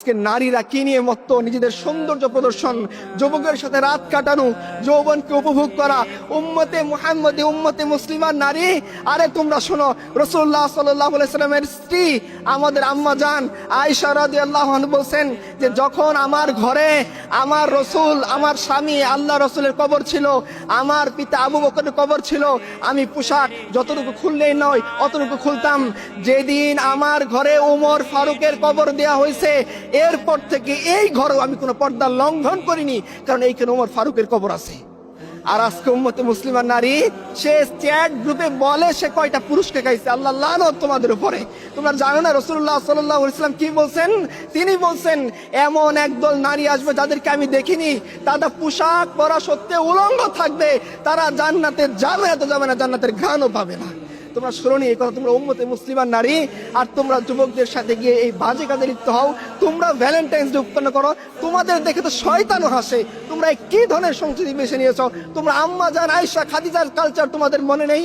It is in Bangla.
নারীরা কি নিয়ে মত্ত, নিজেদের সৌন্দর্য প্রদর্শন, যুবকের সাথে রাত কাটানো, যৌবনকে উপভোগ করা, উম্মতে মুহাম্মদী, উম্মতে মুসলিমার নারী। আরে তোমরা শোনো, রাসূলুল্লাহ সাল্লাল্লাহু আলাইহি সাল্লামের স্ত্রী আমাদের আম্মা জান আয়েশা রাদিয়াল্লাহু আনহা বলছেন যে যখন আমার ঘরে আমার রসুল, আমার স্বামী আল্লাহ রসুলের কবর ছিল, আমার পিতা আবু বকরের কবর ছিল, আমি পোশাক যতটুকু খুললেই নয় অতটুকু খুলতাম। যেদিন আমার ঘরে ওমর ফারুকের কবর দেয়া হয়েছে, এরপর থেকে এই ঘরেও আমি কোনো পর্দা লঙ্ঘন করিনি, কারণ এইখানে ওমর ফারুকের কবর আছে। আর আজকে উম্মতে মুসলিমার নারী সে চ্যাট গ্রুপে বলে সে কয়টা পুরুষকে খাইছে। আল্লাহ লানত তোমাদের উপরে। তোমরা জানো না রাসূলুল্লাহ সাল্লাল্লাহু আলাইহি ওয়াসাল্লাম কি বলছেন? তিনি বলছেন এমন একদল নারী আসবে যাদেরকে আমি দেখিনি, তারা পোশাক পরা সত্ত্বেও উলঙ্গ থাকবে, তারা জান্নাতে যাবে না, তো যাবে না, জান্নাতের ঘ্রাণও পাবে না। তোমরা শুনোনি এই কথা? তোমরা উম্মতে মুসলিমার নারী, আর তোমরা যুবকদের সাথে গিয়ে এই বাজে কাজে লিপ্ত হও। তোমরা ভ্যালেন্টাইন্স ডে উৎপন্ন করো, তোমাদের দেখে তো শয়তানও হাসে। তোমরা কি ধরনের সংস্কৃতি বেছে নিয়েছো? তোমরা আম্মা জান আয়েশা খাদিজার কালচার তোমাদের মনে নেই?